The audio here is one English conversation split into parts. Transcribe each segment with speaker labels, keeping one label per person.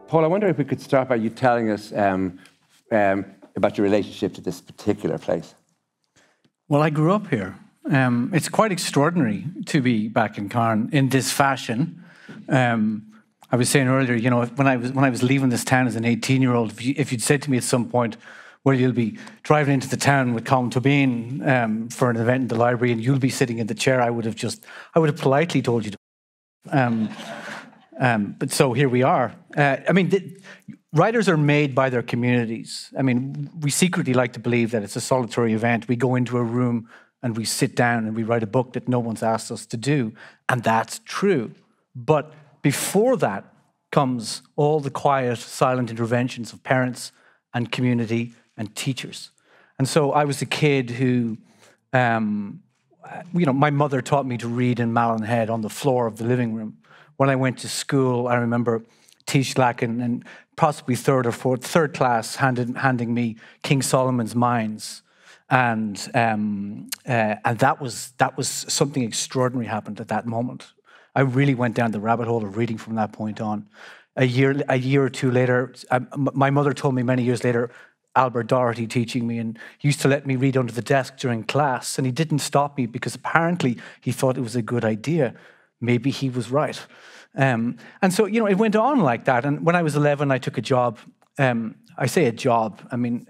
Speaker 1: Paul, I wonder if we could start by you telling us about your relationship to this particular place.
Speaker 2: Well, I grew up here. It's quite extraordinary to be back in Carn in this fashion. I was saying earlier, you know, when I was leaving this town as an 18-year-old, if you'd said to me at some point, well, you'll be driving into the town with Colm Tóibín for an event in the library, and you'll be sitting in the chair, I would have politely told you to. But so here we are. I mean, writers are made by their communities. I mean, we secretly like to believe that it's a solitary event. We go into a room and we sit down and we write a book that no one's asked us to do, and that's true. But before that comes all the quiet, silent interventions of parents and community and teachers. And so I was a kid who, you know, my mother taught me to read in Malin on the floor of the living room. When I went to school, I remember Taoiseach and possibly third class handing me King Solomon's Mines. And that was something extraordinary happened at that moment. I really went down the rabbit hole of reading from that point on. A year or two later, my mother told me many years later, Albert Doherty teaching me, and he used to let me read under the desk during class, and he didn't stop me because apparently he thought it was a good idea. Maybe he was right. And so, you know, it went on like that. And when I was 11, I took a job. I say a job, I mean,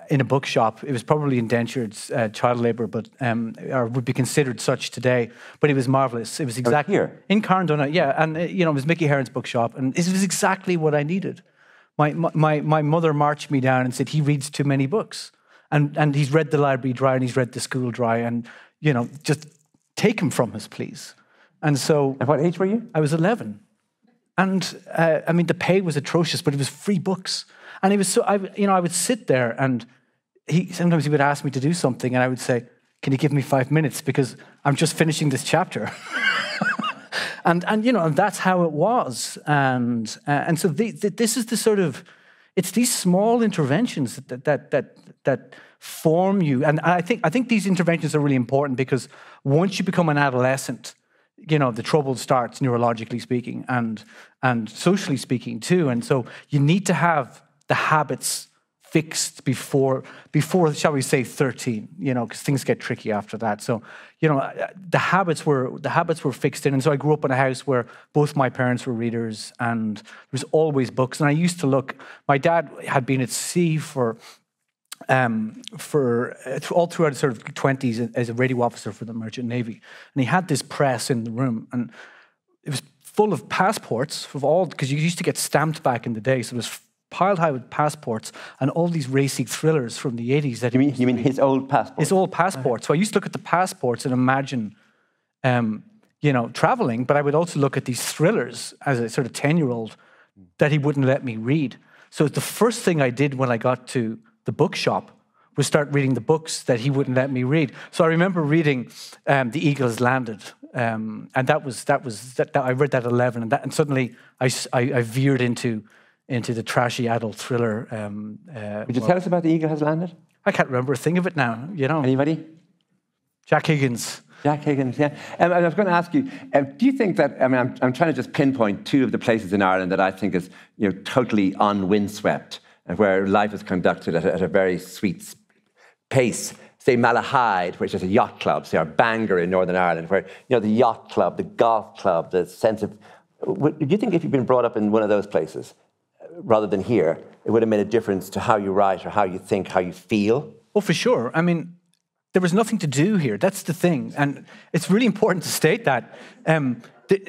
Speaker 2: in a bookshop. It was probably indentured child labour, but or would be considered such today. But it was marvellous. It was exactly
Speaker 1: here
Speaker 2: in Carndonagh, yeah. And you know, it was Mickey Heron's bookshop, and it was exactly what I needed. My mother marched me down and said, he reads too many books, and he's read the library dry and he's read the school dry, and you know, just take him from us, please. And so,
Speaker 1: at what age were you?
Speaker 2: I was 11, and I mean, the pay was atrocious, but it was free books. And it was so, I would sit there, and sometimes he would ask me to do something, and I would say, "Can you give me 5 minutes because I'm just finishing this chapter." and you know, and that's how it was. And so this is the sort of, it's these small interventions that form you. And I think these interventions are really important because once you become an adolescent, you know, the trouble starts, neurologically speaking and socially speaking too. And so you need to have the habits fixed before, shall we say, 13, you know, because things get tricky after that. So, you know, the habits were fixed in. And so I grew up in a house where both my parents were readers, and there was always books. And I used to look, my dad had been at sea for all throughout his sort of 20s as a radio officer for the Merchant Navy. And he had this press in the room, and it was full of passports of all, because you used to get stamped back in the day. So it was piled high with passports and all these racy thrillers from the 80s. That
Speaker 1: you mean his old passport?
Speaker 2: His old passport. So I used to look at the passports and imagine, you know, traveling, but I would also look at these thrillers as a sort of 10-year-old that he wouldn't let me read. So the first thing I did when I got to the bookshop was start reading the books that he wouldn't let me read. So I remember reading The Eagle Has Landed, and I read that at 11, and suddenly I veered into the trashy adult thriller.
Speaker 1: Would you tell us about The Eagle Has Landed?
Speaker 2: I can't remember a thing of it now, you know.
Speaker 1: Anybody?
Speaker 2: Jack Higgins.
Speaker 1: Jack Higgins, yeah. And I was going to ask you, do you think that, I mean, I'm trying to just pinpoint two of the places in Ireland that I think is, you know, totally unwindswept, and where life is conducted at a very sweet pace. Say Malahide, which is a yacht club, say, or Bangor in Northern Ireland, where, you know, the yacht club, the golf club, the sense of... Do you think if you'd been brought up in one of those places, rather than here, it would have made a difference to how you write or how you think, how you feel?
Speaker 2: Oh, for sure. I mean, there was nothing to do here. That's the thing. And it's really important to state that.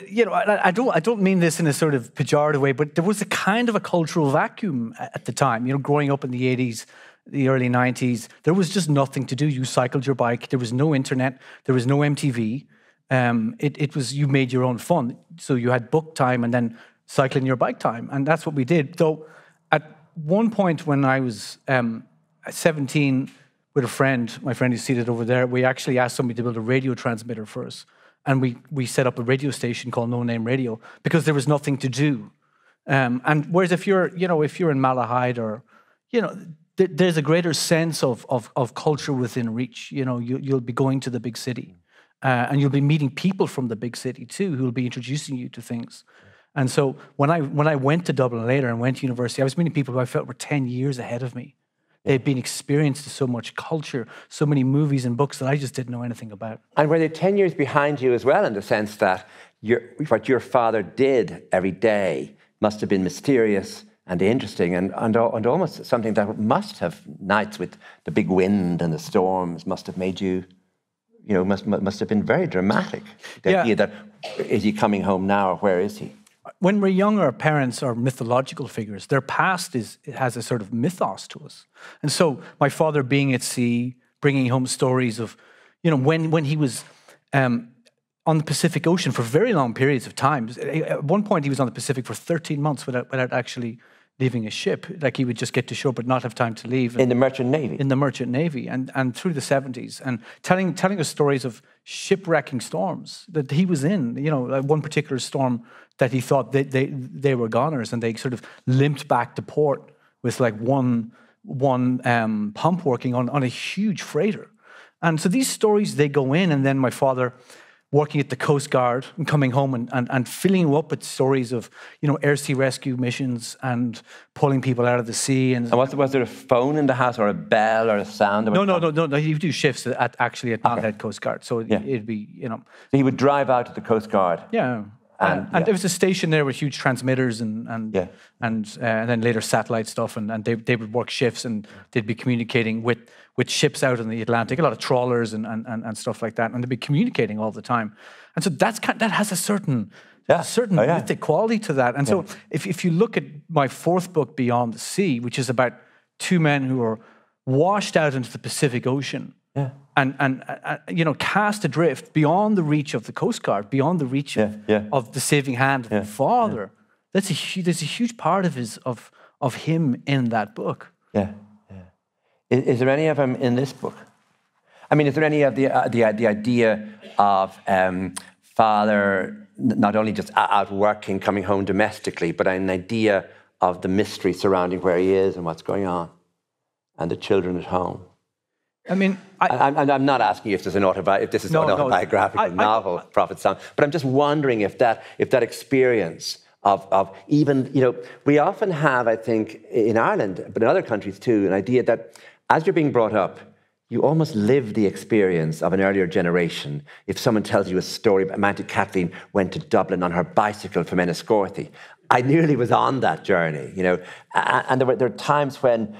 Speaker 2: You know, I don't mean this in a sort of pejorative way, but there was a kind of a cultural vacuum at the time. You know, growing up in the 80s, the early 90s, there was just nothing to do. You cycled your bike. There was no internet. There was no MTV. It was, you made your own fun. So you had book time and then cycling your bike time. And that's what we did. Though at one point when I was 17 with a friend, my friend who's seated over there, we actually asked somebody to build a radio transmitter for us. And we set up a radio station called No Name Radio because there was nothing to do. And whereas if you're in Malahide or, you know, there's a greater sense of culture within reach. You know, you'll be going to the big city, and you'll be meeting people from the big city too, who will be introducing you to things. And so when I went to Dublin later and went to university, I was meeting people who I felt were 10 years ahead of me. They'd been experienced to so much culture, so many movies and books that I just didn't know anything about.
Speaker 1: And were they 10 years behind you as well, in the sense that what your father did every day must have been mysterious and interesting and almost something that must have, nights with the big wind and the storms, must have made you, must have been very dramatic. The idea that, is he coming home now or where is he?
Speaker 2: When we're young, our parents are mythological figures. Their past has a sort of mythos to us. And so my father being at sea, bringing home stories of, when he was on the Pacific Ocean for very long periods of time. At one point, he was on the Pacific for 13 months without actually leaving a ship. Like, he would just get to shore but not have time to leave.
Speaker 1: In the Merchant Navy?
Speaker 2: In the Merchant Navy, and through the 70s. And telling us stories of shipwrecking storms that he was in. Like one particular storm that he thought they were goners, and they sort of limped back to port with like one pump working on a huge freighter. And so these stories, they go in, and then my father working at the Coast Guard and coming home and filling you up with stories of, air-sea rescue missions and pulling people out of the sea. And
Speaker 1: was there a phone in the house or a bell or a sound?
Speaker 2: No. He would do shifts at Malhead Coast Guard. So it'd be,
Speaker 1: So he would drive out to the Coast Guard.
Speaker 2: Yeah. And there was a station there with huge transmitters and then later satellite stuff, and they would work shifts, and they'd be communicating with ships out in the Atlantic, a lot of trawlers and stuff like that, and they'd be communicating all the time. And so that has a certain mythic quality to that. And so if you look at my fourth book, Beyond the Sea, which is about two men who are washed out into the Pacific Ocean, and cast adrift beyond the reach of the Coast Guard, beyond the reach of the saving hand of the father. There's a huge part of him in that book.
Speaker 1: Is there any of him in this book? I mean, is there any of the idea of father not only just out working, coming home domestically, but an idea of the mystery surrounding where he is and what's going on, and the children at home?
Speaker 2: I mean,
Speaker 1: I'm not asking you if this is an autobiographical novel, Prophet Sam, but I'm just wondering if that experience of even, we often have, I think, in Ireland, but in other countries too, an idea that as you're being brought up, you almost live the experience of an earlier generation. If someone tells you a story about Auntie Kathleen went to Dublin on her bicycle from Enniscorthy, I nearly was on that journey, and there are times when,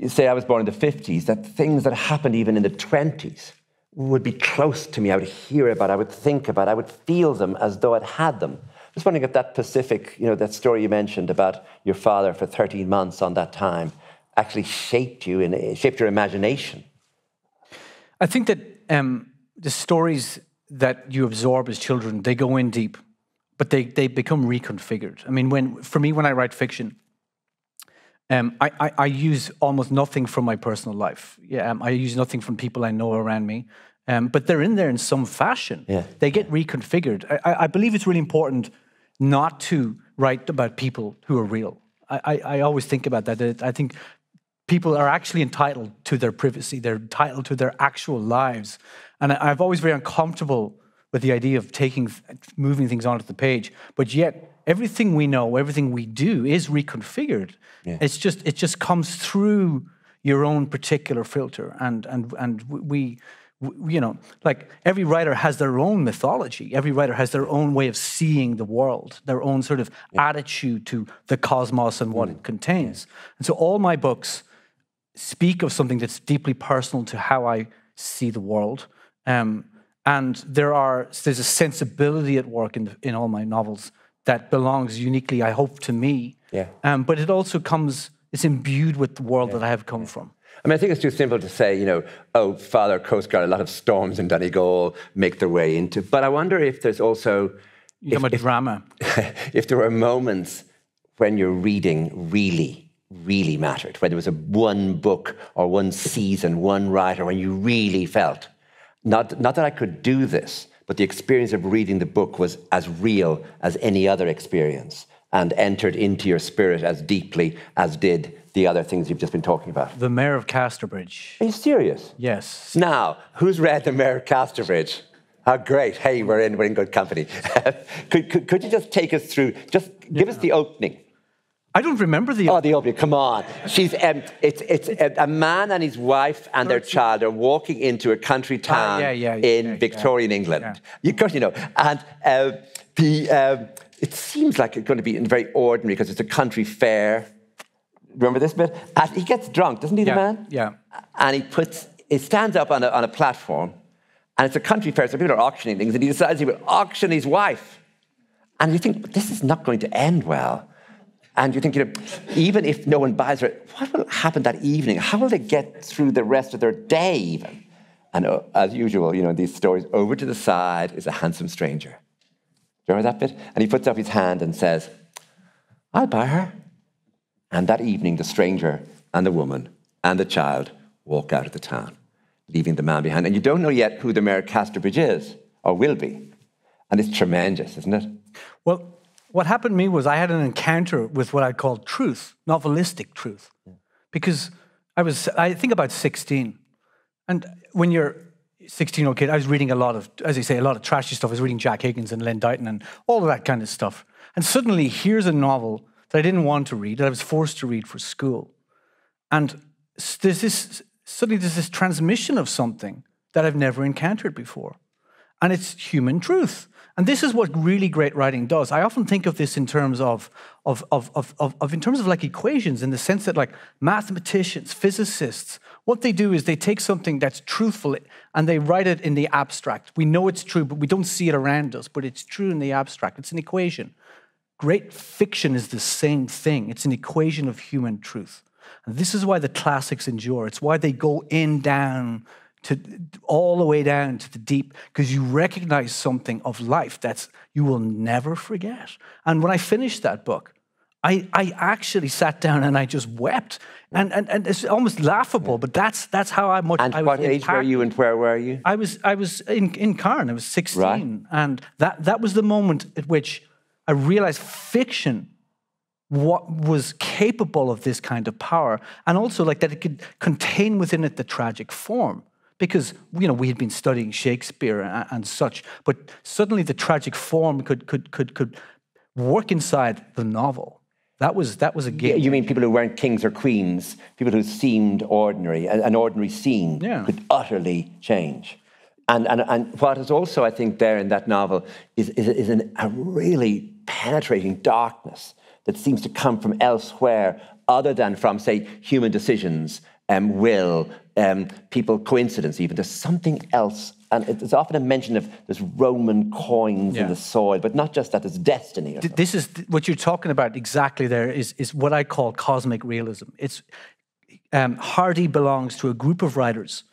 Speaker 1: say I was born in the 50s, that things that happened even in the 20s would be close to me. I would hear about, I would think about, I would feel them as though I'd had them. Just wondering if that Pacific, that story you mentioned about your father for 13 months on that time actually shaped your imagination.
Speaker 2: I think that the stories that you absorb as children, they go in deep, but they become reconfigured. I mean, when I write fiction, I use almost nothing from my personal life. I use nothing from people I know around me, but they're in there in some fashion. They get reconfigured. I believe it's really important not to write about people who are real. I always think about that. I think people are actually entitled to their privacy. They're entitled to their actual lives. And I've always been uncomfortable with the idea of moving things onto the page, but yet everything we know, everything we do is reconfigured. It just comes through your own particular filter, and we like every writer has their own mythology. Every writer has their own way of seeing the world, their own sort of attitude to the cosmos and what it contains. And so all my books speak of something that's deeply personal to how I see the world. And there's a sensibility at work in all my novels that belongs uniquely, I hope, to me. But it also it's imbued with the world that I have come from.
Speaker 1: I mean, I think it's too simple to say, Father Coast Guard, a lot of storms in Donegal make their way into. But I wonder if there's also...
Speaker 2: drama.
Speaker 1: If there were moments when your reading really, really mattered, where there was one book or one season, one writer, when you really felt, not that I could do this, but the experience of reading the book was as real as any other experience and entered into your spirit as deeply as did the other things you've just been talking about.
Speaker 2: The Mayor of Casterbridge.
Speaker 1: Are you serious?
Speaker 2: Yes.
Speaker 1: Now, who's read The Mayor of Casterbridge? Oh, great. Hey, we're in good company. could you just take us through, just give us the opening?
Speaker 2: I don't remember the
Speaker 1: opening. Oh, the opening, come on. It's a man and his wife and their child are walking into a country town in Victorian England. You know. And it seems like it's going to be very ordinary because it's a country fair. Remember this bit? And he gets drunk, doesn't he, the man?
Speaker 2: Yeah.
Speaker 1: And he stands up on a platform, and it's a country fair, so people are auctioning things, and he decides he will auction his wife. And you think, this is not going to end well. And you think, even if no one buys her, what will happen that evening? How will they get through the rest of their day even? And as usual, in these stories, over to the side is a handsome stranger. Do you remember that bit? And he puts up his hand and says, I'll buy her. And that evening, the stranger and the woman and the child walk out of the town, leaving the man behind. And you don't know yet who the Mayor of Casterbridge is, or will be. And it's tremendous, isn't it?
Speaker 2: Well, what happened to me was I had an encounter with what I call truth, novelistic truth. Because I think about 16. And when you're 16-year-old kid, I was reading a lot of, as I say, a lot of trashy stuff. I was reading Jack Higgins and Len Dighton and all of that kind of stuff. And suddenly, here's a novel that I didn't want to read, that I was forced to read for school. And suddenly there's this transmission of something that I've never encountered before. And it's human truth. And this is what really great writing does. I often think of this in terms of like equations, in the sense that like mathematicians, physicists, what they do is they take something that's truthful and they write it in the abstract. We know it's true, but we don't see it around us, but it's true in the abstract. It's an equation. Great fiction is the same thing. It's an equation of human truth. And this is why the classics endure. It's why they go all the way down to the deep, because you recognize something of life that you will never forget. And when I finished that book, I actually sat down and I just wept. And it's almost laughable, but that's how much I was.
Speaker 1: And what age were you and where were you?
Speaker 2: I was in Cairn. I was 16.
Speaker 1: Right.
Speaker 2: And that was the moment at which I realized fiction was capable of this kind of power, and also like that it could contain within it the tragic form. Because we had been studying Shakespeare and such, but suddenly the tragic form could work inside the novel. That was a game.
Speaker 1: You mean people who weren't kings or queens, people who seemed ordinary, an ordinary scene could utterly change. And what is also, I think, there in that novel is a really penetrating darkness that seems to come from elsewhere other than from, say, human decisions, will, people, coincidence even. There's something else. And there's often a mention of there's Roman coins in the soil, but not just that, there's destiny.
Speaker 2: This is what you're talking about exactly there is what I call cosmic realism. It's Hardy belongs to a group of writers.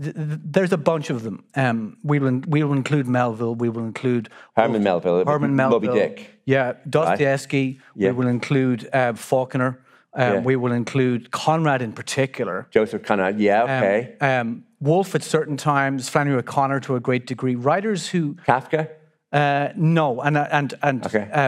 Speaker 2: There's a bunch of them. We will include Melville. We will include
Speaker 1: Herman Melville. Moby Dick.
Speaker 2: Yeah, Dostoevsky. Right.
Speaker 1: Yeah.
Speaker 2: We will include Faulkner. We will include Conrad in particular.
Speaker 1: Joseph Conrad. Yeah. Okay.
Speaker 2: Woolf at certain times. Flannery O'Connor to a great degree. Writers who
Speaker 1: Kafka.
Speaker 2: No,
Speaker 1: okay.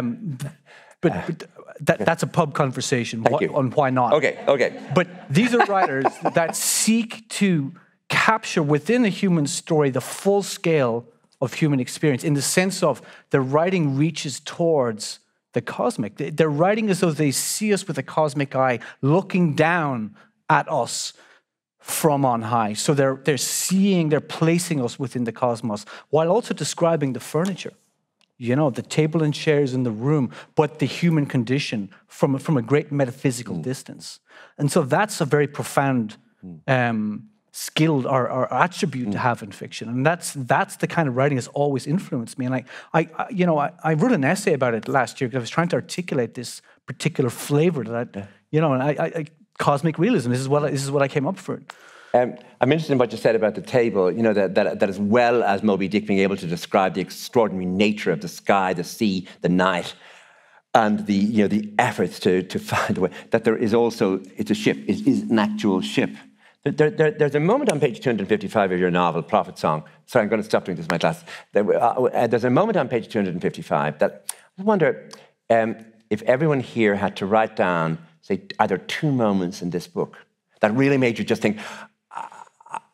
Speaker 2: But that's a pub conversation
Speaker 1: on
Speaker 2: why not.
Speaker 1: Okay.
Speaker 2: But these are writers that seek to capture within a human story the full scale of human experience, in the sense of their writing reaches towards the cosmic. They're writing as though they see us with a cosmic eye, looking down at us from on high. So they're placing us within the cosmos, while also describing the furniture. The table and chairs in the room, but the human condition from a great metaphysical distance. And so that's a very profound skill or attribute to have in fiction. And that's the kind of writing that's always influenced me. And I wrote an essay about it last year because I was trying to articulate this particular flavor that cosmic realism. This is what I came up for.
Speaker 1: I'm interested in what you said about the table, that as well as Moby Dick being able to describe the extraordinary nature of the sky, the sea, the night, and the efforts to find a way, that there is also, it's a ship, it is an actual ship. There's a moment on page 255 of your novel, Prophet Song. Sorry, I'm going to stop doing this in my class. There's a moment on page 255 that I wonder if everyone here had to write down, say, are there two moments in this book that really made you just think,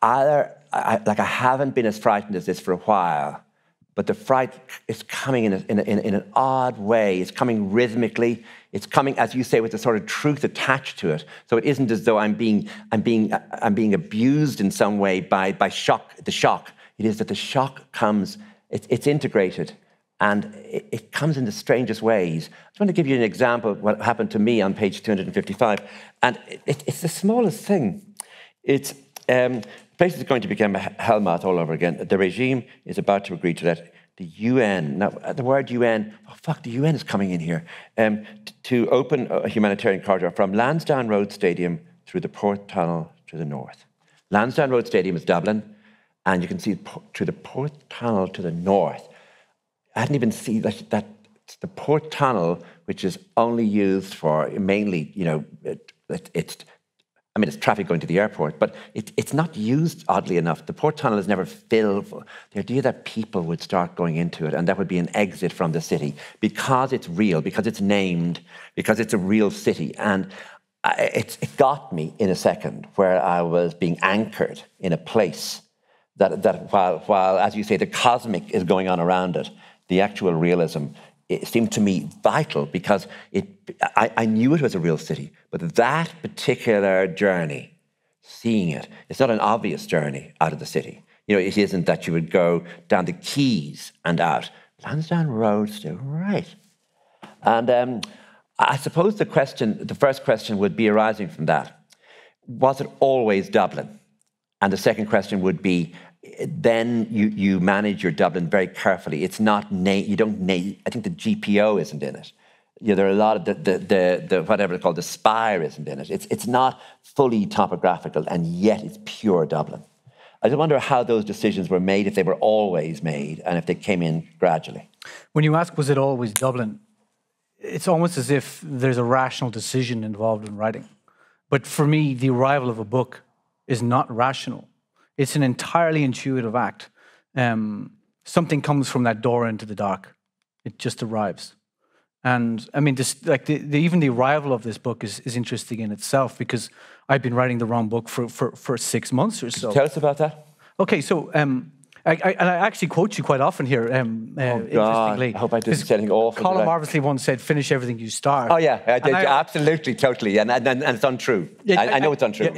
Speaker 1: are there I haven't been as frightened as this for a while, but the fright is coming in an odd way. It's coming rhythmically. It's coming, as you say, with a sort of truth attached to it. So it isn't as though I'm being abused in some way by shock. The shock. It is that the shock comes. It's integrated, and it comes in the strangest ways. I just want to give you an example of what happened to me on page 255, and it's the smallest thing. It's place is going to become a hellmouth all over again. The regime is about to agree to let the UN, now the word UN, the UN is coming in here, to open a humanitarian corridor from Lansdowne Road Stadium through the Port Tunnel to the north. Lansdowne Road Stadium is Dublin, and you can see through the Port Tunnel to the north. I hadn't even seen that the Port Tunnel, which is only used for mainly, it's traffic going to the airport, but it's not used, oddly enough. The Port Tunnel is never filled. The idea that people would start going into it, and that would be an exit from the city, because it's real, because it's named, because it's a real city. And it got me in a second, where I was being anchored in a place that while, as you say, the cosmic is going on around it, the actual realism, it seemed to me vital, because I knew it was a real city, but that particular journey, seeing it, it's not an obvious journey out of the city. It isn't that you would go down the quays and out. Lansdowne Road, still right. And I suppose the first question would be arising from that. Was it always Dublin? And the second question would be, then you manage your Dublin very carefully. It's not you don't name. I think the GPO isn't in it. There are a lot of the whatever it's called, the spire isn't in it. It's not fully topographical, and yet it's pure Dublin. I just wonder how those decisions were made, if they were always made, and if they came in gradually.
Speaker 2: When you ask, was it always Dublin? It's almost as if there's a rational decision involved in writing. But for me, the arrival of a book is not rational. It's an entirely intuitive act. Something comes from that door into the dark. It just arrives. And I mean, even the arrival of this book is interesting in itself, because I've been writing the wrong book for 6 months or so.
Speaker 1: Tell us about that.
Speaker 2: Okay, so I actually quote you quite often here.
Speaker 1: Oh God! I hope I didn't say anything awful.
Speaker 2: Colm obviously once said, "Finish everything you start."
Speaker 1: Oh yeah, I did, absolutely, totally, and it's untrue. I know it's untrue.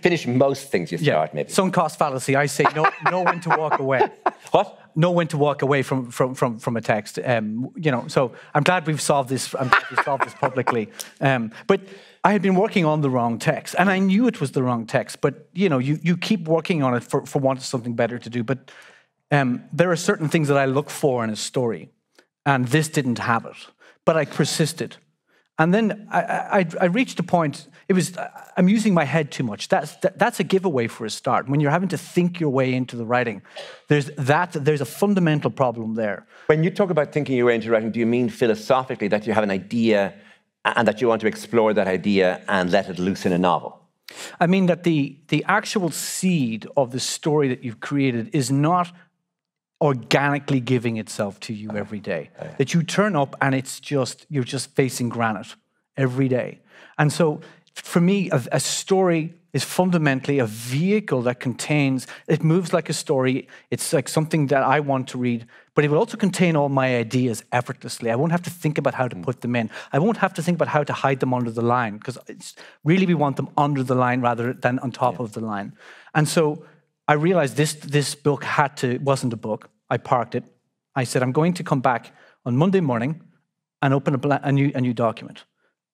Speaker 1: Finish most things you start, maybe.
Speaker 2: Sunk cost fallacy. I say know when to walk away.
Speaker 1: What?
Speaker 2: Know when to walk away from a text. So I'm glad we've solved this. I'm glad we've solved this publicly. But I had been working on the wrong text, and I knew it was the wrong text. But you keep working on it for want of something better to do. But there are certain things that I look for in a story, and this didn't have it. But I persisted, and then I reached a point. I'm using my head too much. That's a giveaway for a start. When you're having to think your way into the writing, there's a fundamental problem there.
Speaker 1: When you talk about thinking your way into writing, do you mean philosophically that you have an idea and that you want to explore that idea and let it loose in a novel?
Speaker 2: I mean that the actual seed of the story that you've created is not organically giving itself to you every day. That you turn up and you're just facing granite every day. And so for me, a story is fundamentally a vehicle that it moves like a story. It's like something that I want to read, but it will also contain all my ideas effortlessly. I won't have to think about how to put them in. I won't have to think about how to hide them under the line, because really we want them under the line rather than on top of the line. And so I realized this book wasn't a book. I parked it. I said, I'm going to come back on Monday morning and open a new document.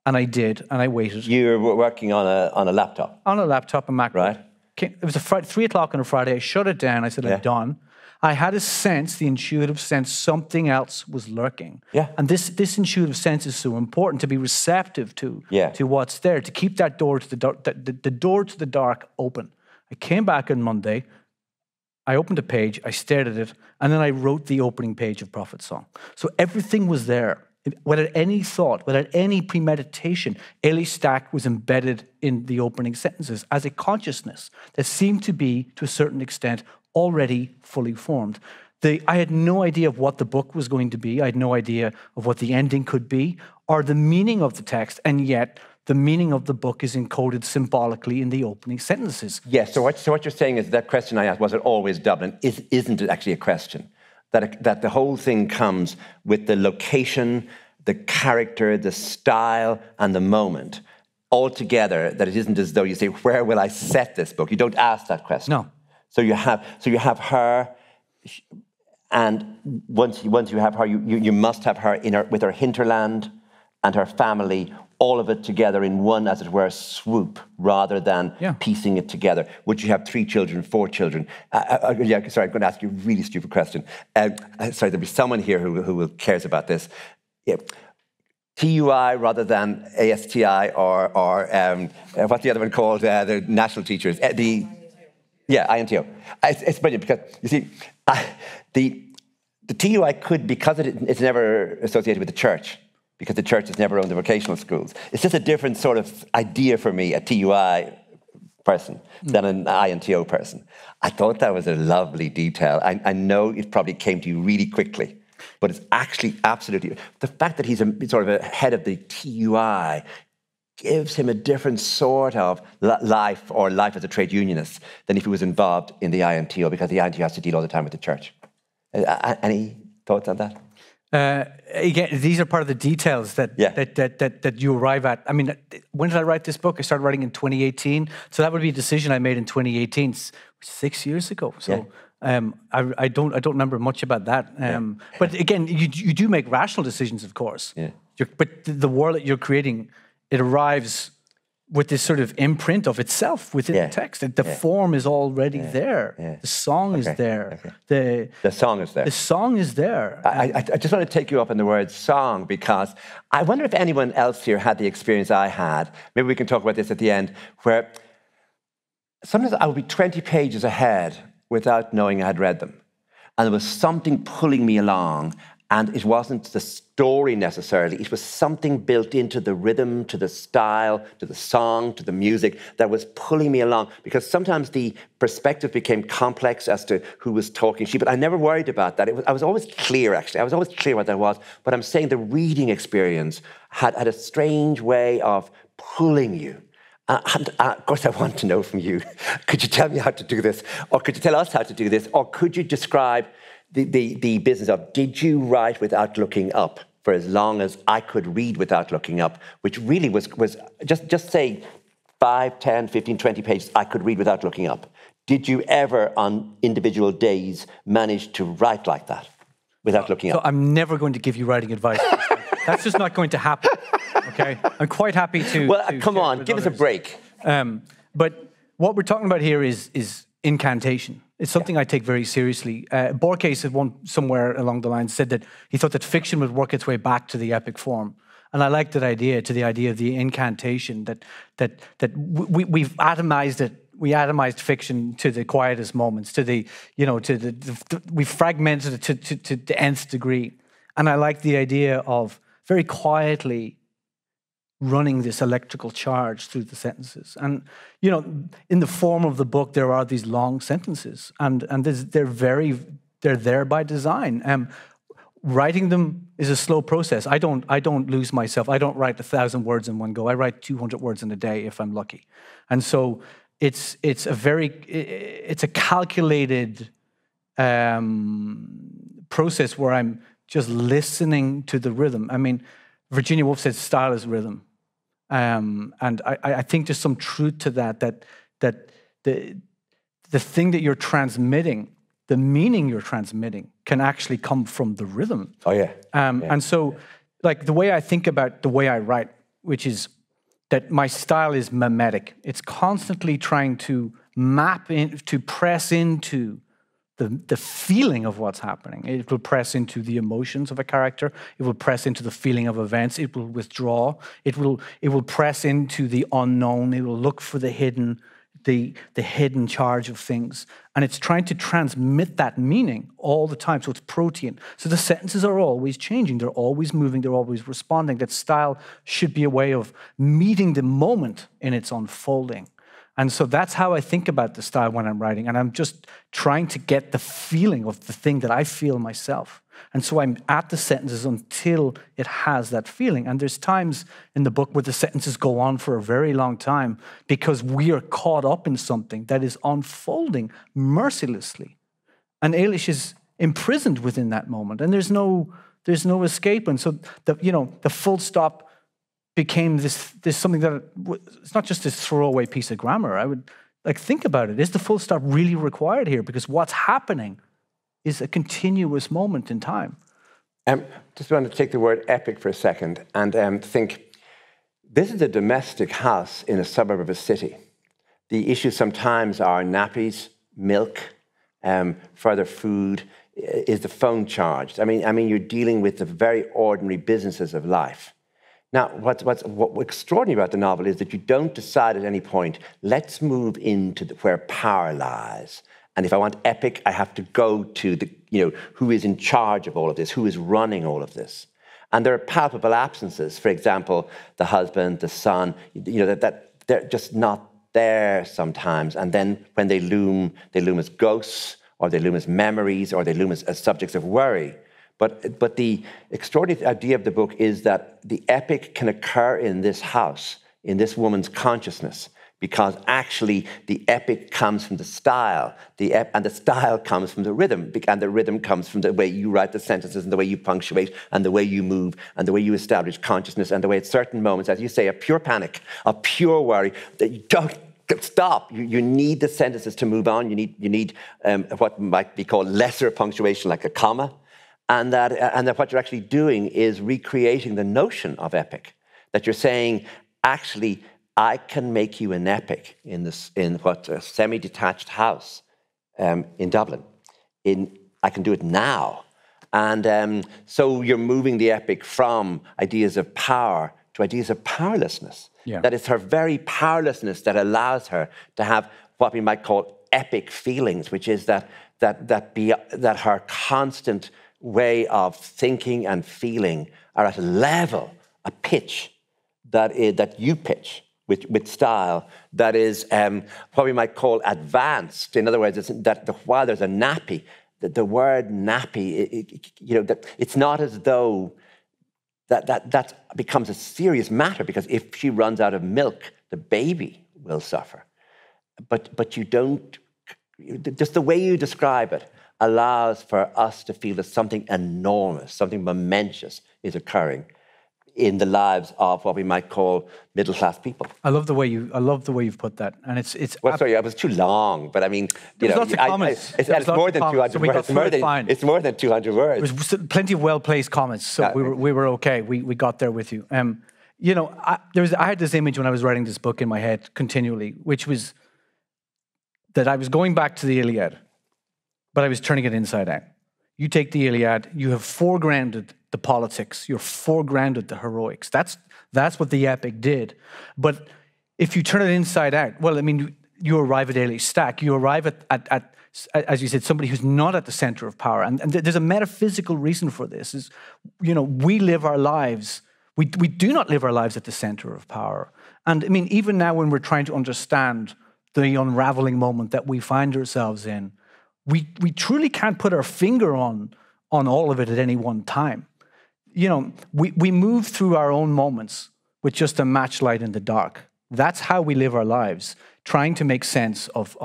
Speaker 2: And I did, and I waited.
Speaker 1: You were working on a laptop?
Speaker 2: On a laptop, a MacBook.
Speaker 1: Right.
Speaker 2: It was 3 o'clock on a Friday. I shut it down. I said, I'm done. I had a sense, the intuitive sense, something else was lurking.
Speaker 1: Yeah.
Speaker 2: And this intuitive sense is so important, to be receptive to what's there, to keep that door to the door to the dark open. I came back on Monday. I opened a page. I stared at it, and then I wrote the opening page of Prophet's Song. So everything was there. Without any thought, without any premeditation, Eli Stack was embedded in the opening sentences as a consciousness that seemed to be, to a certain extent, already fully formed. I had no idea of what the book was going to be. I had no idea of what the ending could be or the meaning of the text, and yet the meaning of the book is encoded symbolically in the opening sentences.
Speaker 1: Yes, so what you're saying is that question I asked, was it always Dublin, isn't it actually a question? That the whole thing comes with the location, the character, the style, and the moment all together, that it isn't as though you say, where will I set this book? You don't ask that question.
Speaker 2: No.
Speaker 1: So you have her, and once you have her, you must have her with her hinterland and her family, all of it together in one, as it were, swoop, rather than piecing it together. Would you have 3 children, 4 children? Sorry, I'm going to ask you a really stupid question. Sorry, there'll be someone here who cares about this. Yeah. TUI rather than ASTI or what's the other one called? The national teachers. INTO. It's brilliant because, you see, the TUI could, because it's never associated with the church, because the church has never owned the vocational schools. It's just a different sort of idea for me, a TUI person, than an INTO person. I thought that was a lovely detail. I know it probably came to you really quickly, but it's actually absolutely... The fact that he's sort of a head of the TUI gives him a different sort of life, or life as a trade unionist, than if he was involved in the INTO, because the INTO has to deal all the time with the church. Any thoughts on that?
Speaker 2: Again, these are part of the details that you arrive at. I mean, when did I write this book? I started writing in 2018. So that would be a decision I made in 2018, 6 years ago. So I don't remember much about that. But again, you do make rational decisions, of course. Yeah. But the world that you're creating, it arrives with this sort of imprint of itself within the text. The form is already there. Yeah. The song is there. Okay.
Speaker 1: The song is there.
Speaker 2: The song is there.
Speaker 1: I just want to take you up on the word song, because I wonder if anyone else here had the experience I had. Maybe we can talk about this at the end, where sometimes I would be 20 pages ahead without knowing I had read them. And there was something pulling me along. And it wasn't the story necessarily. It was something built into the rhythm, to the style, to the song, to the music that was pulling me along. Because sometimes the perspective became complex as to who was talking. But I never worried about that. I was always clear, actually. I was always clear what that was. But I'm saying the reading experience had a strange way of pulling you. And of course, I want to know from you, could you tell me how to do this? Or could you tell us how to do this? Or could you describe the business of, did you write without looking up for as long as I could read without looking up, which really was just say 5, 10, 15, 20 pages I could read without looking up. Did you ever on individual days manage to write like that without looking up?
Speaker 2: So I'm never going to give you writing advice. That's just not going to happen, okay? I'm quite happy to...
Speaker 1: Well, come on, give us a break.
Speaker 2: But what we're talking about here is incantation. It's something I take very seriously. Borges had somewhere along the line said that he thought that fiction would work its way back to the epic form. And I like that idea, to the idea of the incantation, that we've atomized it. We atomized fiction to the quietest moments, to the, we fragmented it to the nth degree. And I like the idea of very quietly running this electrical charge through the sentences. And, in the form of the book, there are these long sentences, and they're there by design. Writing them is a slow process. I don't lose myself. I don't write 1,000 words in one go. I write 200 words in a day if I'm lucky. And so it's a calculated process where I'm just listening to the rhythm. I mean, Virginia Woolf says style is rhythm. And I think there's some truth to that the thing that you're transmitting, the meaning you're transmitting, can actually come from the rhythm.
Speaker 1: Oh, yeah.
Speaker 2: And so, like, the way I think about the way I write, which is that my style is mimetic. It's constantly trying to map in, to press into the feeling of what's happening. It will press into the emotions of a character. It will press into the feeling of events. It will withdraw. It will press into the unknown. It will look for the hidden charge of things. And it's trying to transmit that meaning all the time. So it's protean. So the sentences are always changing. They're always moving. They're always responding. That style should be a way of meeting the moment in its unfolding. And so that's how I think about the style when I'm writing. And I'm just trying to get the feeling of the thing that I feel myself. And so I'm at the sentences until it has that feeling. And there's times in the book where the sentences go on for a very long time because we are caught up in something that is unfolding mercilessly. And Eilish is imprisoned within that moment, and there's no escape. And so the full stop became this something that it's not just this throwaway piece of grammar. I would think about it. Is the full stop really required here? Because what's happening is a continuous moment in time.
Speaker 1: Just want to take the word epic for a second and think, this is a domestic house in a suburb of a city. The issues sometimes are nappies, milk, further food. Is the phone charged? I mean, you're dealing with the very ordinary businesses of life. Now, what's extraordinary about the novel is that you don't decide at any point, let's move into where power lies. And if I want epic, I have to go to who is in charge of all of this, who is running all of this. And there are palpable absences. For example, the husband, the son, that they're just not there sometimes. And then when they loom as ghosts, or they loom as memories, or they loom as subjects of worry. But the extraordinary idea of the book is that the epic can occur in this house, in this woman's consciousness, because actually the epic comes from the style, and the style comes from the rhythm, and the rhythm comes from the way you write the sentences, and the way you punctuate, and the way you move, and the way you establish consciousness, and the way at certain moments, as you say, a pure panic, a pure worry, that you don't stop. You need the sentences to move on. You need what might be called lesser punctuation, like a comma. And that what you're actually doing is recreating the notion of epic. That you're saying, actually, I can make you an epic in a semi-detached house in Dublin. I can do it now. And so you're moving the epic from ideas of power to ideas of powerlessness.
Speaker 2: Yeah.
Speaker 1: That it's her very powerlessness that allows her to have what we might call epic feelings, which is that her constant way of thinking and feeling are at a level, a pitch that you pitch with style that is what we might call advanced. In other words, while there's a nappy, the word nappy, it's not as though that becomes a serious matter, because if she runs out of milk, the baby will suffer. But you don't, just the way you describe it allows for us to feel that something enormous, something momentous is occurring in the lives of what we might call middle-class people.
Speaker 2: I love the way you've put that, and it's.
Speaker 1: Well, sorry, I was too long, but I mean,
Speaker 2: lots of comments.
Speaker 1: It's more than 200 words. It's more than 200 words.
Speaker 2: There was plenty of well-placed comments, so we were okay. We got there with you. I had this image when I was writing this book in my head continually, which was that I was going back to the Iliad, but I was turning it inside out. You take the Iliad, you have foregrounded the politics, you're foregrounded the heroics. That's what the epic did. But if you turn it inside out, well, I mean, you arrive at Eilish's stack. You arrive at, as you said, somebody who's not at the center of power. And there's a metaphysical reason for this. Is, we live our lives. We do not live our lives at the center of power. And I mean, even now when we're trying to understand the unraveling moment that we find ourselves in, we truly can't put our finger on all of it at any one time. We move through our own moments with just a matchlight in the dark. That's how we live our lives, trying to make sense of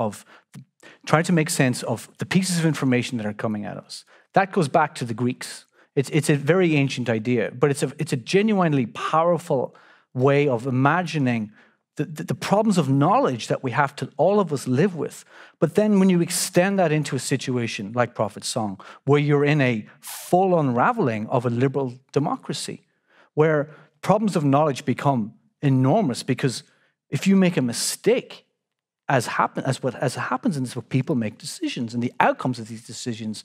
Speaker 2: the pieces of information that are coming at us. That goes back to the Greeks. It's a very ancient idea, but it's a genuinely powerful way of imagining the problems of knowledge that we have to, all of us, live with. But then when you extend that into a situation like Prophet's Song, where you're in a full unraveling of a liberal democracy, where problems of knowledge become enormous, because if you make a mistake, as happens in this book, people make decisions, and the outcomes of these decisions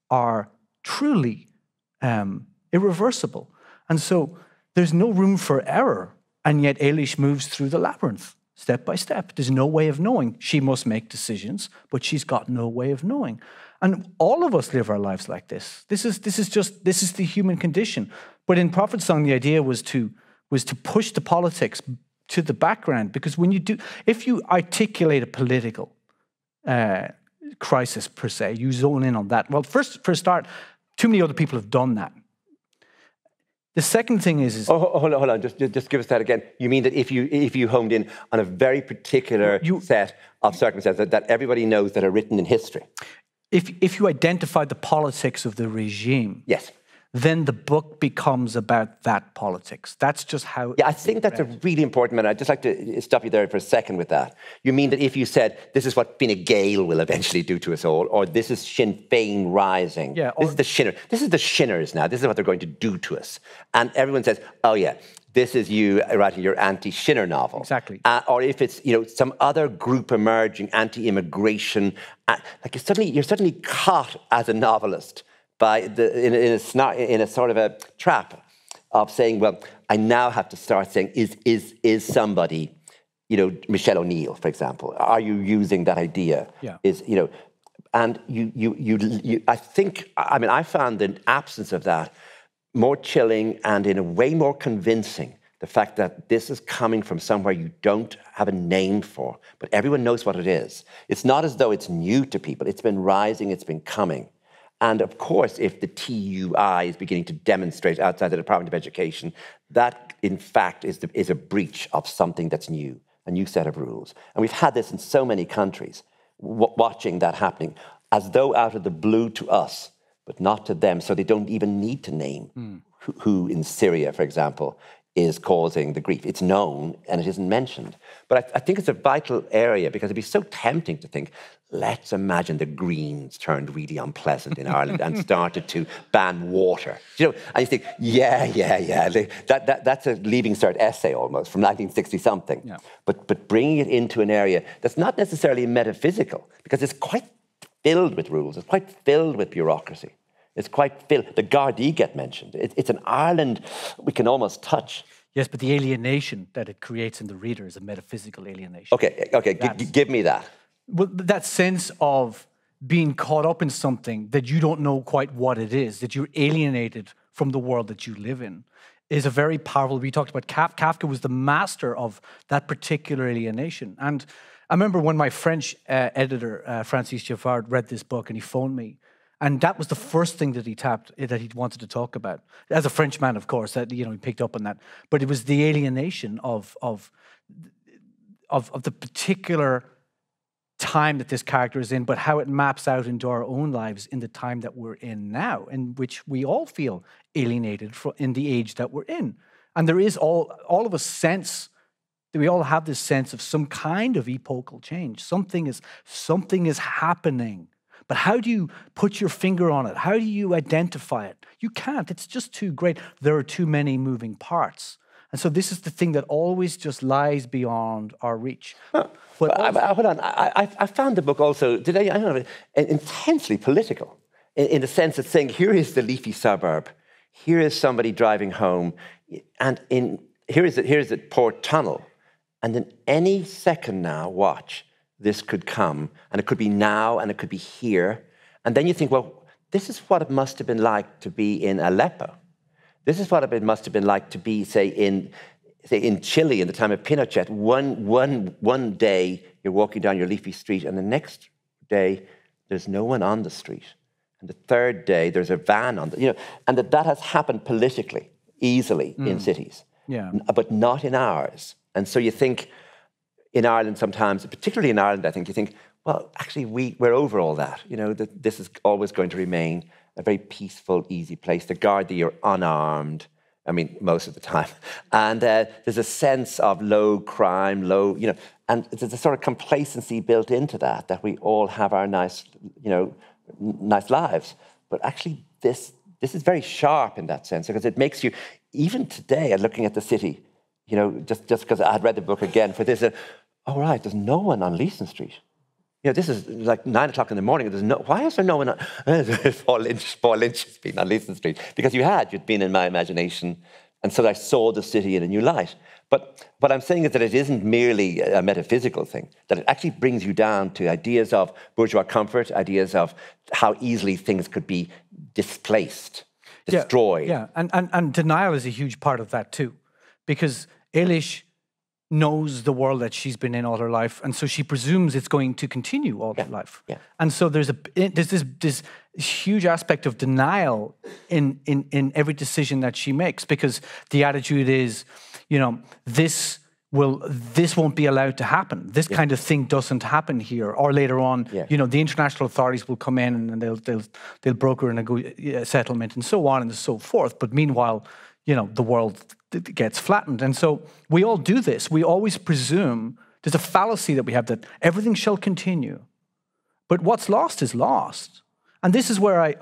Speaker 2: are truly irreversible. And so there's no room for error. And yet Eilish moves through the labyrinth, step by step. There's no way of knowing. She must make decisions, but she's got no way of knowing. And all of us live our lives like this. This is the human condition. But in Prophet's Song, the idea was to push the politics to the background, because if you articulate a political crisis per se, you zone in on that. Well, for a start, Too many other people have done that. The second thing is
Speaker 1: hold on. Just give us that again. You mean that if you homed in on a very particular set of circumstances that everybody knows that are written in history?
Speaker 2: If you identify the politics of the regime,
Speaker 1: yes,
Speaker 2: then the book becomes about that politics. That's just how...
Speaker 1: Yeah, I think that's a really important matter. I'd just like to stop you there for a second with that. You mean that if you said, this is what Fine Gael will eventually do to us all, or this is Sinn Féin rising, this is the Shinner, this is the Shinners now, this is what they're going to do to us. And everyone says, oh yeah, this is you writing your anti-Shinner novel.
Speaker 2: Exactly.
Speaker 1: Or if it's some other group emerging, anti-immigration, like you're suddenly caught as a novelist by in a sort of a trap of saying, well, I now have to start saying, is somebody, Michelle O'Neill, for example, are you using that idea?
Speaker 2: Yeah.
Speaker 1: And I found the absence of that more chilling and in a way more convincing. The fact that this is coming from somewhere you don't have a name for, but everyone knows what it is. It's not as though it's new to people. It's been rising, it's been coming. And of course, if the TUI is beginning to demonstrate outside the Department of Education, that in fact is a breach of something that's new, a new set of rules. And we've had this in so many countries, watching that happening, as though out of the blue to us, but not to them, so they don't even need to name who in Syria, for example, is causing the grief. It's known and it isn't mentioned. But I think it's a vital area because it'd be so tempting to think, let's imagine the Greens turned really unpleasant in Ireland and started to ban water. And you think, yeah. That's a Leaving Cert essay almost from 1960-something. Yeah. But bringing it into an area that's not necessarily metaphysical because it's quite filled with rules. It's quite filled with bureaucracy. It's quite filled. The Gardaí get mentioned. It's an Ireland we can almost touch.
Speaker 2: Yes, but the alienation that it creates in the reader is a metaphysical alienation.
Speaker 1: Okay, give me that.
Speaker 2: Well, that sense of being caught up in something that you don't know quite what it is, that you're alienated from the world that you live in, is a very powerful... We talked about Kafka was the master of that particular alienation. And I remember when my French editor, Francis Giffard, read this book and he phoned me. And that was the first thing that he wanted to talk about. As a Frenchman, of course, that he picked up on that. But it was the alienation of the particular time that this character is in, but how it maps out into our own lives in the time that we're in now, in which we all feel alienated in the age that we're in. And there is all of a sense that we all have this sense of some kind of epochal change. Something is happening. But how do you put your finger on it? How do you identify it? You can't. It's just too great. There are too many moving parts. And so this is the thing that always just lies beyond our reach.
Speaker 1: Hold on. I found the book also, intensely political in the sense of saying, here is the leafy suburb. Here is somebody driving home. And here is the Port Tunnel. And in any second now, watch. This could come, and it could be now, and it could be here. And then you think, well, this is what it must have been like to be in Aleppo. This is what it must have been like to be, say, in Chile in the time of Pinochet. One day you're walking down your leafy street, and the next day there's no one on the street, and the third day there's a van on the, and that has happened politically easily in cities, but not in ours. And so you think. In Ireland sometimes, particularly in Ireland, I think you think, well, actually we're over all that. That this is always going to remain a very peaceful, easy place. The Gardaí are unarmed, most of the time. And there's a sense of low crime, and there's a sort of complacency built into that we all have our nice lives. But actually this is very sharp in that sense because it makes you, even today, looking at the city, just because I had read the book again for this, oh, right, there's no one on Leeson Street. This is like 9 o'clock in the morning. Why is there no one on... Paul Lynch has been on Leeson Street. Because you'd been in my imagination, and so I saw the city in a new light. But what I'm saying is that it isn't merely a metaphysical thing, that it actually brings you down to ideas of bourgeois comfort, ideas of how easily things could be displaced, destroyed.
Speaker 2: Yeah. And denial is a huge part of that too. Because Eilish knows the world that she's been in all her life, and so she presumes it's going to continue all her life. And so there's this huge aspect of denial in every decision that she makes, because the attitude is, you know, this won't be allowed to happen. This kind of thing doesn't happen here. Or later on, you know, the international authorities will come in and they'll broker a settlement and so on and so forth. But meanwhile, you know, the world gets flattened. And so we all do this. We always presume, there's a fallacy that we have, that everything shall continue. But what's lost is lost. And this is where I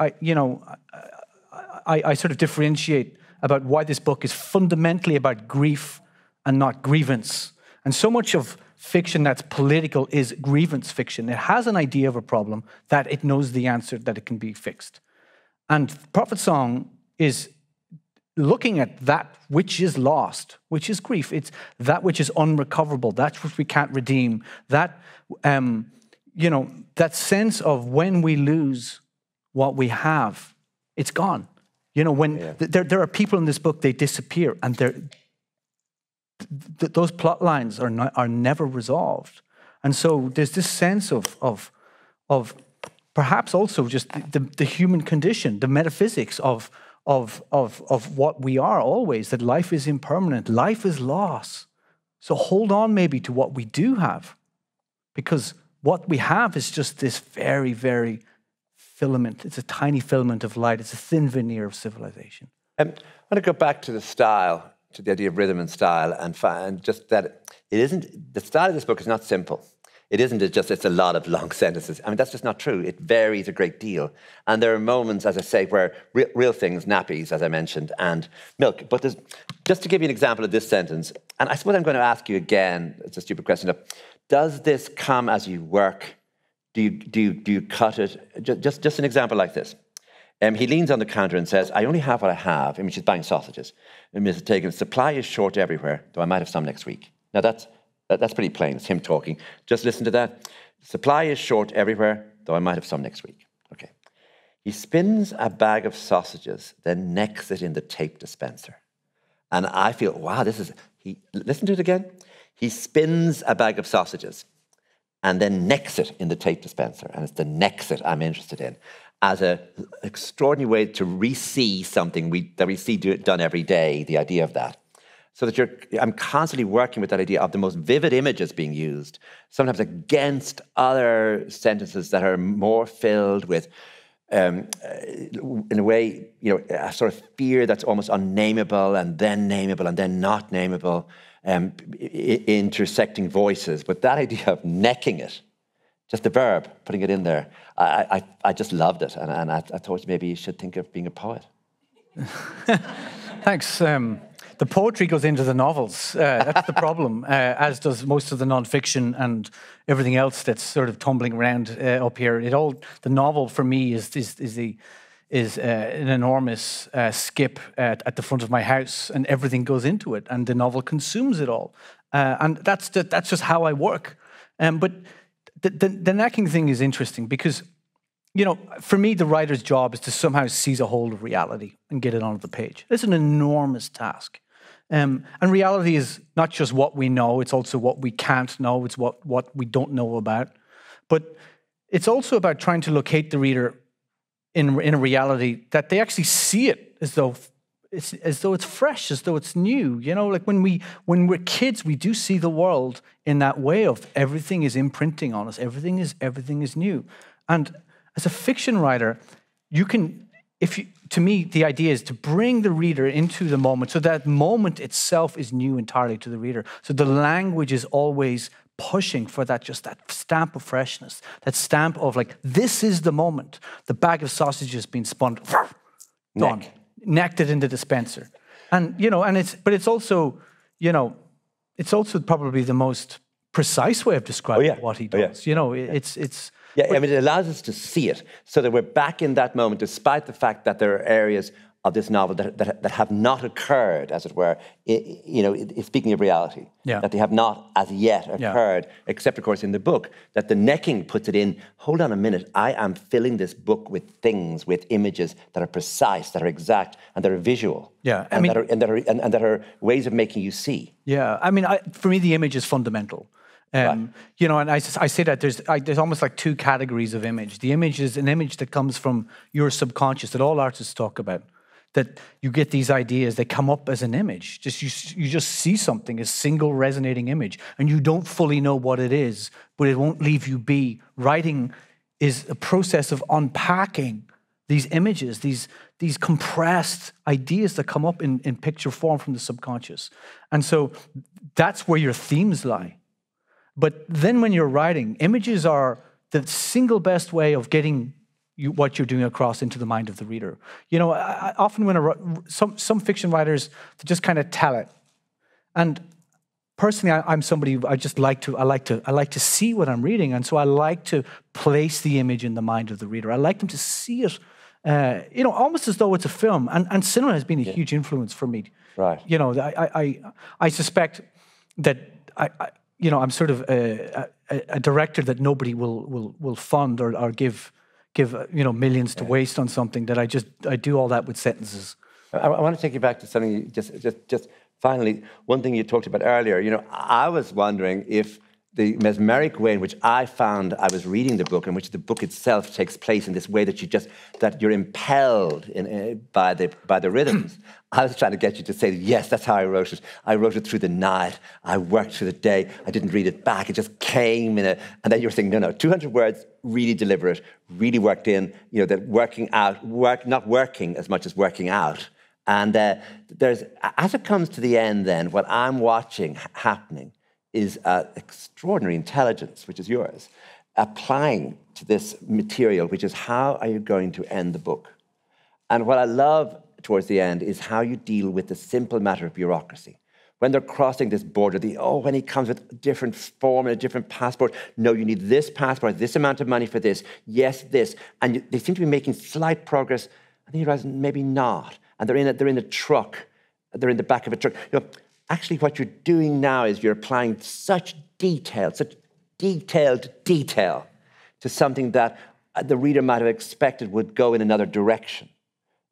Speaker 2: sort of differentiate about why this book is fundamentally about grief and not grievance. And so much of fiction that's political is grievance fiction. It has an idea of a problem that it knows the answer, that it can be fixed. And Prophet Song is looking at that which is lost, which is grief. It's that which is unrecoverable, that which we can't redeem, that, you know, that sense of when we lose what we have, it's gone. You know, when there are people in this book, they disappear, and those plot lines are never resolved. And so there's this sense of perhaps also just the human condition, the metaphysics of what we are always, that life is impermanent, life is loss. So hold on maybe to what we do have, because what we have is just this very, very filament. It's a tiny filament of light. It's a thin veneer of civilization.
Speaker 1: I want to go back to the style, to the idea of rhythm and style, and just that it isn't, the style of this book is not simple. It isn't just, it's a lot of long sentences. I mean, that's just not true. It varies a great deal. And there are moments, as I say, where real things, nappies, as I mentioned, and milk. But there's, just to give you an example of this sentence, and I suppose I'm going to ask you again, it's a stupid question, does this come as you work? Do you cut it? Just an example like this. He leans on the counter and says, I only have what I have. I mean, she's buying sausages. And Mrs. Tagan, supply is short everywhere, though I might have some next week. Now, that's pretty plain. It's him talking. Just listen to that. Supply is short everywhere, though I might have some next week. Okay. He spins a bag of sausages, then necks it in the tape dispenser. And I feel, wow, listen to it again. He spins a bag of sausages and then necks it in the tape dispenser. And it's the necks it I'm interested in, as an extraordinary way to re-see something that we see done every day, the idea of that. So that I'm constantly working with that idea of the most vivid images being used, sometimes against other sentences that are more filled with, in a way, you know, a sort of fear that's almost unnameable and then not nameable, intersecting voices. But that idea of necking it, just the verb, putting it in there, I just loved it. And I thought maybe you should think of being a poet.
Speaker 2: Thanks. The poetry goes into the novels. That's the problem, as does most of the nonfiction and everything else that's sort of tumbling around up here. The novel for me is an enormous skip at the front of my house, and everything goes into it, and the novel consumes it all. And that's just how I work. But the necking thing is interesting because, you know, for me, the writer's job is to somehow seize a hold of reality and get it onto the page. It's an enormous task. And reality is not just what we know, it's also what we can't know, it's what we don't know about. But it's also about trying to locate the reader in a reality that they actually see it as though it's fresh, as though it's new. You know, like when we're kids, we do see the world in that way of everything is imprinting on us, everything is new. And as a fiction writer, to me, the idea is to bring the reader into the moment, so that moment itself is new entirely to the reader. So the language is always pushing for that stamp of freshness, that stamp of like, this is the moment. The bag of sausages being spun, done, necked it in the dispenser. And, you know, but it's also, you know, it's also probably the most precise way of describing what he does. You know, I mean, it allows us to see it so that we're back in that moment, despite the fact that there are areas
Speaker 1: of this novel that have not occurred, as it were, speaking of reality, that they have not as yet occurred, except, of course, in the book, that the necking puts it in, hold on a minute, I am filling this book with things, with images that are precise, that are exact, and that are visual, and that are ways of making you see.
Speaker 2: Yeah, I mean, for me, the image is fundamental. You know, and I say that there's almost like two categories of image. The image is an image that comes from your subconscious that all artists talk about. That you get these ideas, they come up as an image. You just see something, a single resonating image, and you don't fully know what it is, but it won't leave you be. Writing is a process of unpacking these images, these compressed ideas that come up in picture form from the subconscious. And so that's where your themes lie. But then when you're writing, images are the single best way of getting what you're doing across into the mind of the reader. You know, I often when some fiction writers, they just kind of tell it. And personally, I'm somebody who I like to see what I'm reading, and so I like to place the image in the mind of the reader. I like them to see it, you know, almost as though it's a film. And cinema has been a huge influence for me.
Speaker 1: Right.
Speaker 2: You know, I suspect that you know, I'm sort of a director that nobody will fund or give you know, millions to waste on something, that I do all that with sentences.
Speaker 1: I want to take you back to something just finally, one thing you talked about earlier. You know, I was wondering if the mesmeric way in which I found I was reading the book, in which the book itself takes place in this way that you're impelled by the rhythms. I was trying to get you to say, yes, that's how I wrote it. I wrote it through the night. I worked through the day. I didn't read it back. It just came in and then you were saying, no, 200 words, really deliberate, really worked in, you know, that working out, not working as much as working out. And there's, as it comes to the end then, what I'm watching happening is extraordinary intelligence, which is yours, applying to this material, which is how are you going to end the book? And what I love towards the end is how you deal with the simple matter of bureaucracy. When they're crossing this border, when he comes with a different form and a different passport, no, you need this passport, this amount of money for this, yes, this. And they seem to be making slight progress, and then you realize maybe not. And they're in a truck, they're in the back of a truck. You know, actually, what you're doing now is you're applying such detailed detail to something that the reader might have expected would go in another direction.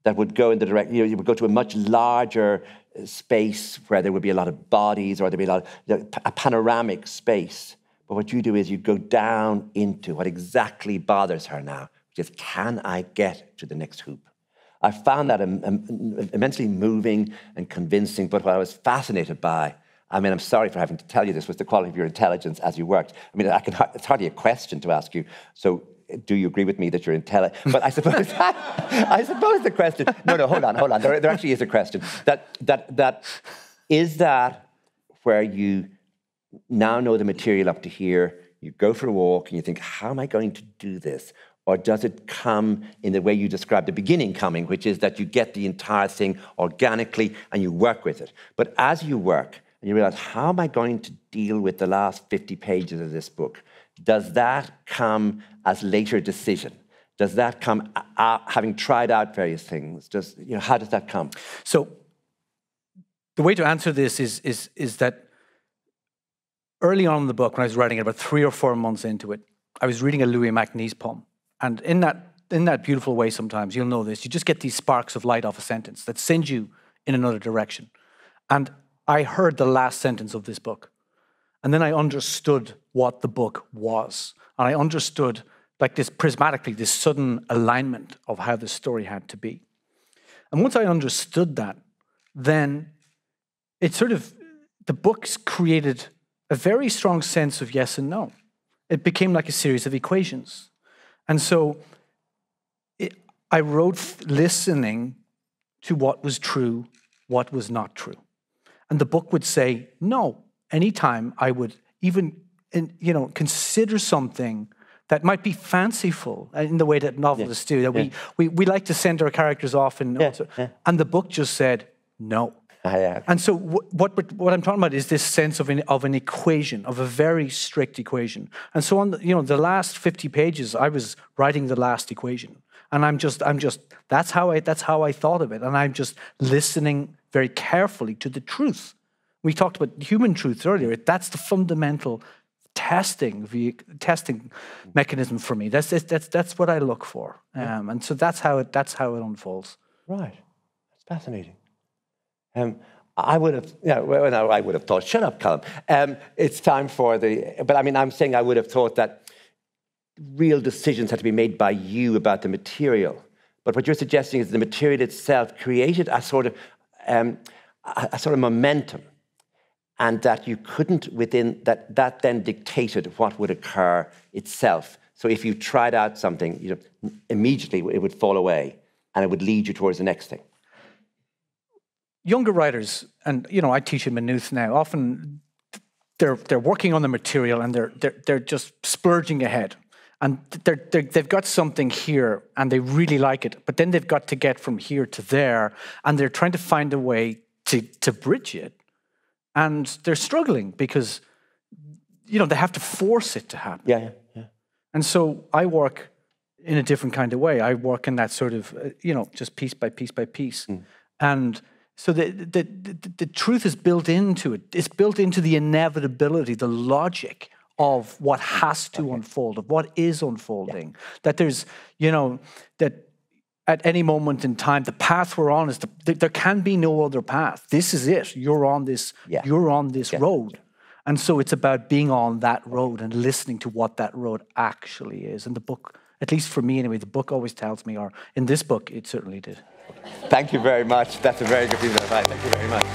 Speaker 1: That would go in the direction, you would go to a much larger space where there would be a lot of bodies, or there'd be a panoramic space. But what you do is you go down into what exactly bothers her now, which is, can I get to the next hoop? I found that immensely moving and convincing, but what I was fascinated by, I mean, I'm sorry for having to tell you this, was the quality of your intelligence as you worked. I mean, it's hardly a question to ask you, so do you agree with me that you're intelligent? But I suppose the question, no, hold on. There actually is a question. That is that where you now know the material up to here, you go for a walk and you think, how am I going to do this? Or does it come in the way you described the beginning coming, which is that you get the entire thing organically and you work with it? But as you work and you realize, how am I going to deal with the last 50 pages of this book? Does that come as later decision? Does that come having tried out various things? How does that come?
Speaker 2: So the way to answer this is that early on in the book, when I was writing it, about 3 or 4 months into it, I was reading a Louis MacNeice poem. And in that beautiful way sometimes, you'll know this, you just get these sparks of light off a sentence that send you in another direction. And I heard the last sentence of this book. And then I understood what the book was. And I understood, like this prismatically, this sudden alignment of how the story had to be. And once I understood that, then it the books created a very strong sense of yes and no. It became like a series of equations. And so I wrote listening to what was true, what was not true. And the book would say, no, anytime I would even, consider something that might be fanciful in the way that novelists do. That we like to send our characters off and the book just said, no.
Speaker 1: Yeah.
Speaker 2: And so what I'm talking about is this sense of an equation, of a very strict equation. And so on the last 50 pages, I was writing the last equation. And I'm just that's how I thought of it. And I'm just listening very carefully to the truth. We talked about human truth earlier. That's the fundamental testing mechanism for me. That's what I look for. And so that's how it unfolds.
Speaker 1: Right. That's fascinating. I would have, I would have thought, shut up, Colm. It's time for but I mean, I'm saying I would have thought that real decisions had to be made by you about the material. But what you're suggesting is the material itself created a sort of momentum, and that you couldn't that then dictated what would occur itself. So if you tried out something, immediately it would fall away, and it would lead you towards the next thing.
Speaker 2: Younger writers, and I teach in Maynooth now, often they're working on the material and they're just splurging ahead. And they've got something here and they really like it, but then they've got to get from here to there, and they're trying to find a way to bridge it. And they're struggling because, they have to force it to happen.
Speaker 1: Yeah.
Speaker 2: And so I work in a different kind of way. I work in that sort of, just piece by piece by piece. And so the truth is built into it. It's built into the inevitability, the logic of what has to unfold, of what is unfolding. That there's, that at any moment in time, the path we're on is there can be no other path. This is it. You're on this. You're on this road, and so it's about being on that road and listening to what that road actually is. And the book, at least for me anyway, the book always tells me, or in this book, it certainly did.
Speaker 1: Thank you very much. That's a very good piece of advice. Thank you very much.